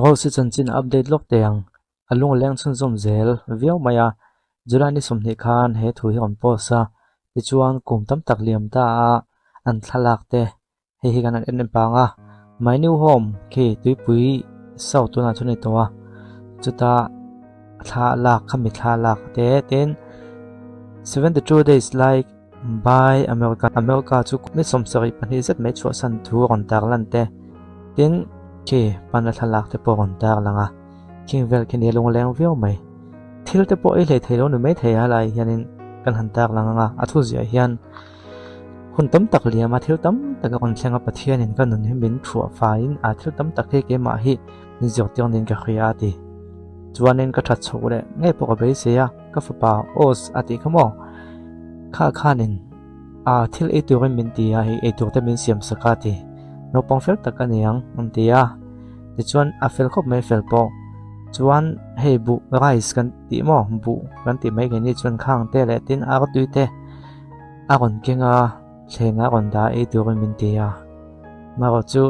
Ro si chan chin update lok teng alung leng chun zom zel viau maya julani somni khan he thu hi on posa ti chuan kum tam tak liam ta an thalak te hi kan an en panga my new home ke tuipui sau tu na chuni towa chuta tha lak khami tha lak te ten 72 days like by America chu mi som sari pani zet me chu san thu on tak lan te tin ke pan thalak te po on tak langa king vel ke ni long leng viau mai thil te po e le thelo nu me thei halai hianin kan han tak langa athu zia hian hun tam tak liama thil tam tak on thlenga pathian in kan nun hi min thua fain a thil tam tak ke ma hi ni zok tiang nin ka khria ti chuanin ka that chhore ngai po ka be se ya ka fa os ati khamo kha khanin a thil e tu min ti a hi e tu te min siam sakati no pong fel tak aniang antia ti chuan a fel khop mai fel po chuan hei bu rice kan ti mo bu kan ti mai ke ni chuan khang te le tin a ka tuite a kon kinga thlenga kon da e tu min ti a ma ro chu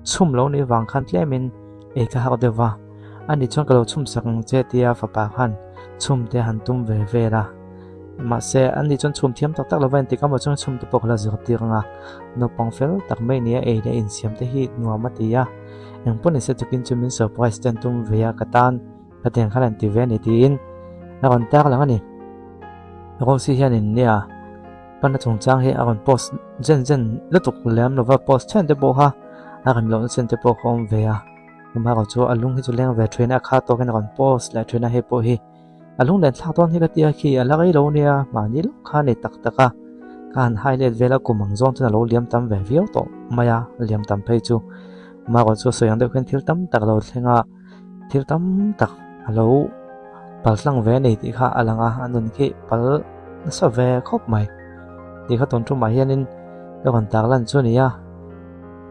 chum lo ni wang khan tle min e ka ha dewa ani chuan ka lo chum sakang che tia fa pa khan chum te han tum ve ve la ma se ani chon chum thiam tak tak lo ven ti ka mo chon chum te pok la zir ti nga no pong fel tak mai nia e le in siam te hi nuwa ma ti ya eng pon se tukin chumin surprise ten tum ve ya katan ka ten khalan ti ve ni ti in na kon tak lang ani ro si hian in nia pan chung chang he aron post zen lutuk lem no va post chen te bo ha aron lo chen te po khom ve ya ma ro chu alung hi chu leng ve train a kha to kan ron post la train a he po hi alung len thla ton hi ka tia khi alagai lo nia ma ni lo kha ni tak taka kan highlight vela kumang zon chu lo liam tam ve viau to maya liam tam phei chu ma ro chu soyang de khen thil tam tak lo thlenga thil tam tak alo palslang ve nei ti kha alanga anun ki pal sa ve khop mai ti kha ton chu ma hianin ka kon tak lan chu nia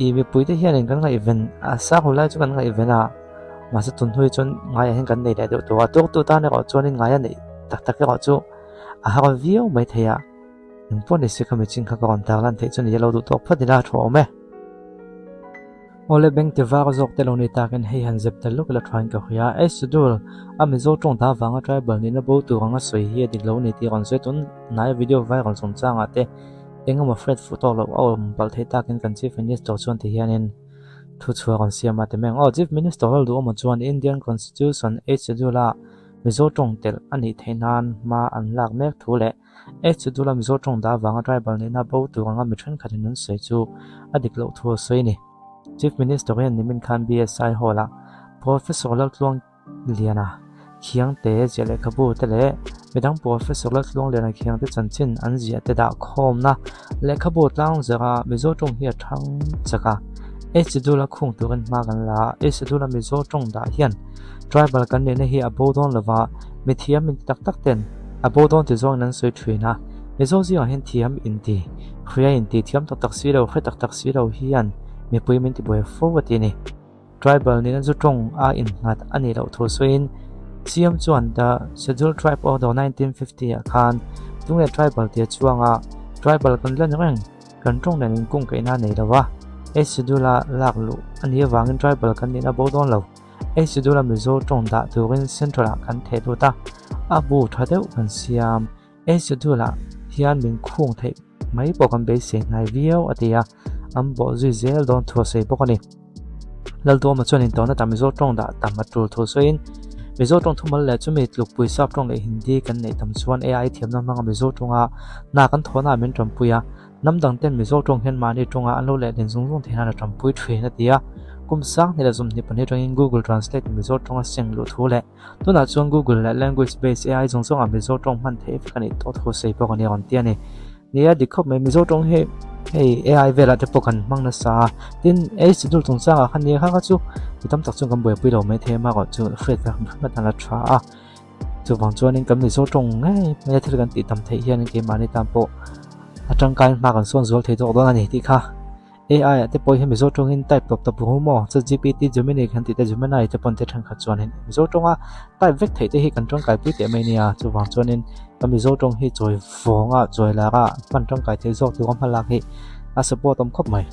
i mi puite hianin kan ngai event a sa hulai chu kan ngai event a ma sa tun hui chon ngai hen kan nei da to wa tok tu ta ne ro chuan ngai ani tak tak ro chu a ha viau mai theya in pon se khame ching kha kon tak lan the chun yelo du tok phadila tho me ole beng te var zok te lo ni ta kan hei han zep te luk la thain ka khia e sudul ami zo tong ta wanga tribal ni na bo tu anga soi hi dik lo ni ti ron se tun nai video viral song changa te engama fred photo lo aw bal thei ta kan chief minister chuan ti hianin thu chua kon siama te meng chief minister lo du mo chuan indian constitution e schedule mizo tong tel ani theinan ma an lak mek thu le e schedule mizo tong da wanga tribal ni na bo tu anga mi thran khatin nun sei chu adik lo thu soi ni chief minister hian nimin khan bsi hola professor lo tlong liana khiang te jele khabu te le midang professor lo tlong liana khiang te chanchin an zia te da khom na le khabu tlang zara mizo tong hi thang chaka e chidula khung tu kan ma kan la e chidula mizo tong da hian tribal kan ne hi abodon lova mithiam min tak tak ten abodon ti zong nan soi thwina mizo zia hian thiam inti khria inti thiam tak tak siro khre tak tak siro hian mi pui min ti boy forward ni tribal ni nan zu tong a in ngat ani lo tho soin siam chuan da schedule tribe order 1950 a khan tunge tribal ti chuanga tribal kan lan reng kan tong nan kung kai na nei lawa e schedule lak lu ani wangin tribal kan ni na bodon lo e schedule mizo tong da turin central kan the tu ta abu thadeu kan siam e schedule hian min khung thei mai po kan be se ngai viau atia ambo zui zel don thu sei pokani lalto ma chuan to na tamizo tong da tamatul thu soin mizo tong thumal le chumi tluk pui sap tong le hindi kan nei tam chuan ai thiam na manga mizo tonga na kan thona min tampuya namdang ten mizo tong hen mani tonga alo le den zung zung thena na tampui thwe na tia kum sang ni la zum ni pani tong in google translate mizo tonga seng lu thu le tuna chuan google le language based ai zung zung a mizo tong man the kani to thu sei pokani on tia ni nia dikhop me mizo tong he hey ai vela te pokan mangna sa tin ai sidul tung changa khani kha chu itam tak chung kam boi pui lo me the ma ko chu fred ma tan la tha a chu wang chuan in kam ni so tong ngai me thil kan ti tam thei hian ke mani tam po atang kai ma kan son zol thei to do ani ti kha ai te poi he mizo tong in type top top hu mo cha gpt gemini khan ti te gemini te pon te thang kha chuan in mizo tonga type vek thei te hi kan tong kai pui te mai nia chu wang chuan in mizo tong hi choi fonga choi la ga pan tong kai te zok tu kam halak hi a support am khop mai